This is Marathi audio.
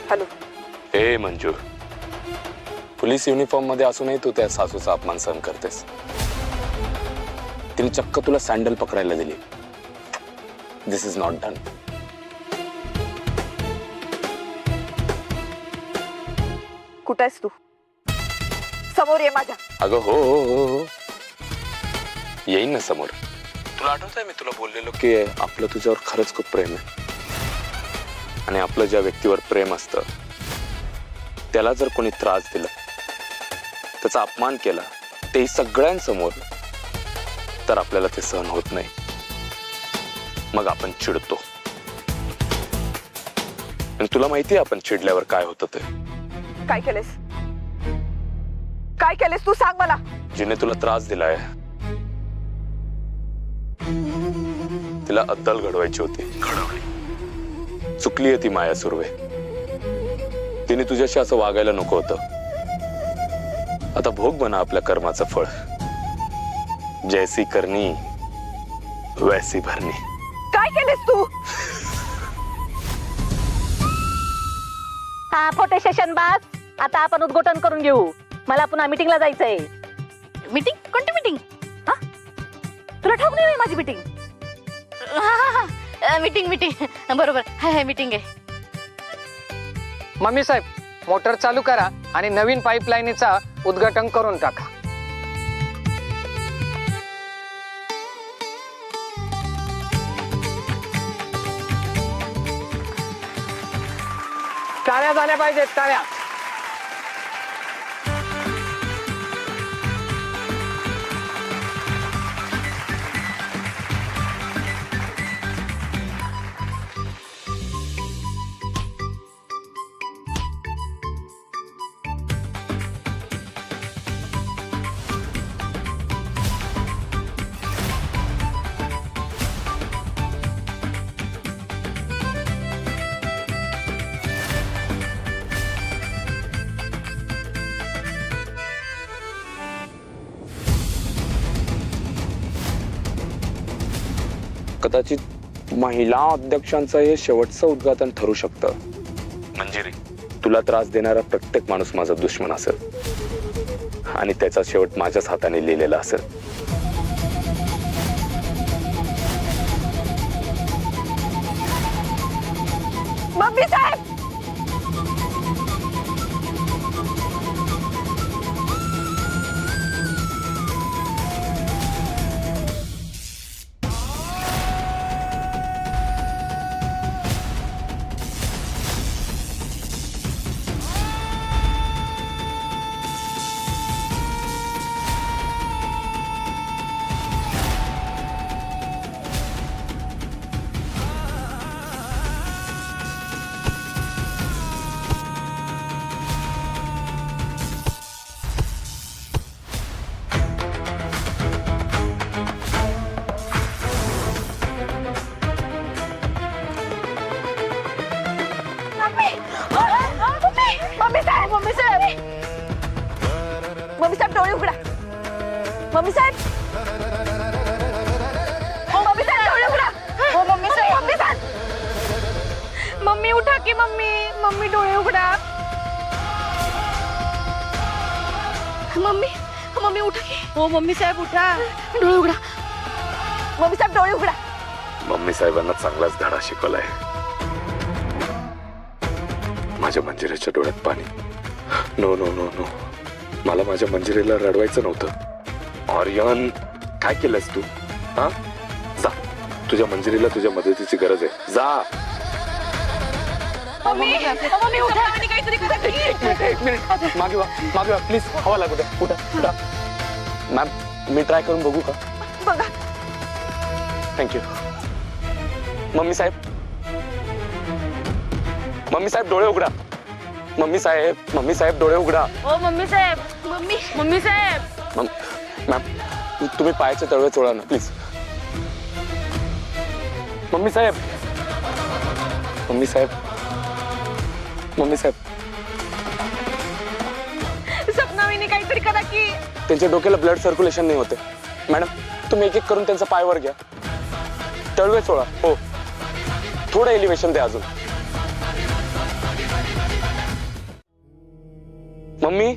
हॅलो. हे मंजू, पोलीस युनिफॉर्म मध्ये असूनही तू त्या सासूचा अपमान सहन करतेस. तिने चक्क तुला सँडल पकडायला दिली. दिस इज नॉट डन. कुठं आहेस तू? समोर ये माझ्या. अगं हो हो हो हो, येईन ना समोर. तुला आठवतंय मी तुला बोललेलो की आपलं तुझ्यावर खरंच खूप प्रेम आहे, आणि आपलं ज्या व्यक्तीवर प्रेम असतं त्याला जर कोणी त्रास दिला, त्याचा अपमान केला, तेही सगळ्यांसमोर, तर आपल्याला ते सहन होत नाही. मग आपण चिडतो. आणि तुला माहितीये आपण चिडल्यावर काय होतं ते. काय केलेस? काय केलेस तू? सांग मला. जिने तुला त्रास दिलाय तिला अद्दल घडवायची होती. घडवली. चुकली आहे ती माया सुर्वे. तिने तुझ्याशी असं वागायला नको होतं. आता भोग बना आपल्या कर्माचं फळ. जैसी करनी वैसी भरणी. काय केलेस तू? हा फोटो सेशन बास. आता आपण उद्घाटन करून घेऊ. मला पुन्हा मीटिंगला जायचंय. मीटिंग? कोणती मीटिंग? तुला ठाऊक नाही माझी मीटिंग? मीटिंग मीटिंग बरोबर. हाय मीटिंग आहे. मम्मी साहेब, मोटर चालू करा आणि नवीन पाईपलाईनचा उद्घाटन करून टाका. टाळ्या झाल्या पाहिजेत, टाळ्या. कदाचित महिला अध्यक्षांचं हे शेवटचं उद्घाटन ठरू शकतं. मंजिरी, तुला त्रास देणारा प्रत्येक माणूस माझा दुश्मन असेल, आणि त्याचा शेवट माझ्याच हाताने लिहिलेला असेल. मम्मी साहेब. मम्मी साहेब. मम्मी साहेब. मम्मी साहेब डोळे उघडा. मम्मी साहेब. मम्मी साहेब डोळे उघडा. हो मम्मी साहेब. मम्मी साहेब. मम्मी उठा की मम्मी. मम्मी डोळे उघडा. मम्मी मम्मी उठा की. हो मम्मी साहेब उठा. डोळे उघडा. मम्मी साहेब डोळे उघडा. मम्मी साहेबांना चांगलाच धडा शिकवलाय. माझ्या मंजिरीच्या डोळ्यात पाणी. नो नो नो नो, मला माझ्या मंजिरीला रडवायचं नव्हतं. ऑरियन, काय केलंस तू? हा, जा. तुझ्या मंजिरीला तुझ्या मदतीची गरज आहे. जा. मम्मी मम्मी उठा आणि काहीतरी करा की. एक मिनिट मागे वा प्लीज. हवा लागू द्या. उठा. मॅम, मी ट्राय करून बघू का? बघा. थँक्यू. मम्मी साहेब. मम्मी साहेब डोळे उघडा. मम्मी साहेब डोळे उघडा. हो मम्मी साहेब. मम्मी साहेब. मॅम, तुम्ही पायाचे तळवे चोळा ना प्लीज. मम्मी साहेब. सपनावीने काहीतरी करा की. त्यांच्या डोक्याला ब्लड सर्क्युलेशन नाही होते. मॅडम, तुम्ही एक एक करून त्यांचा पायवर घ्या. तळवे चोळा. हो, थोडं एलिव्हेशन द्या अजून. मम्मी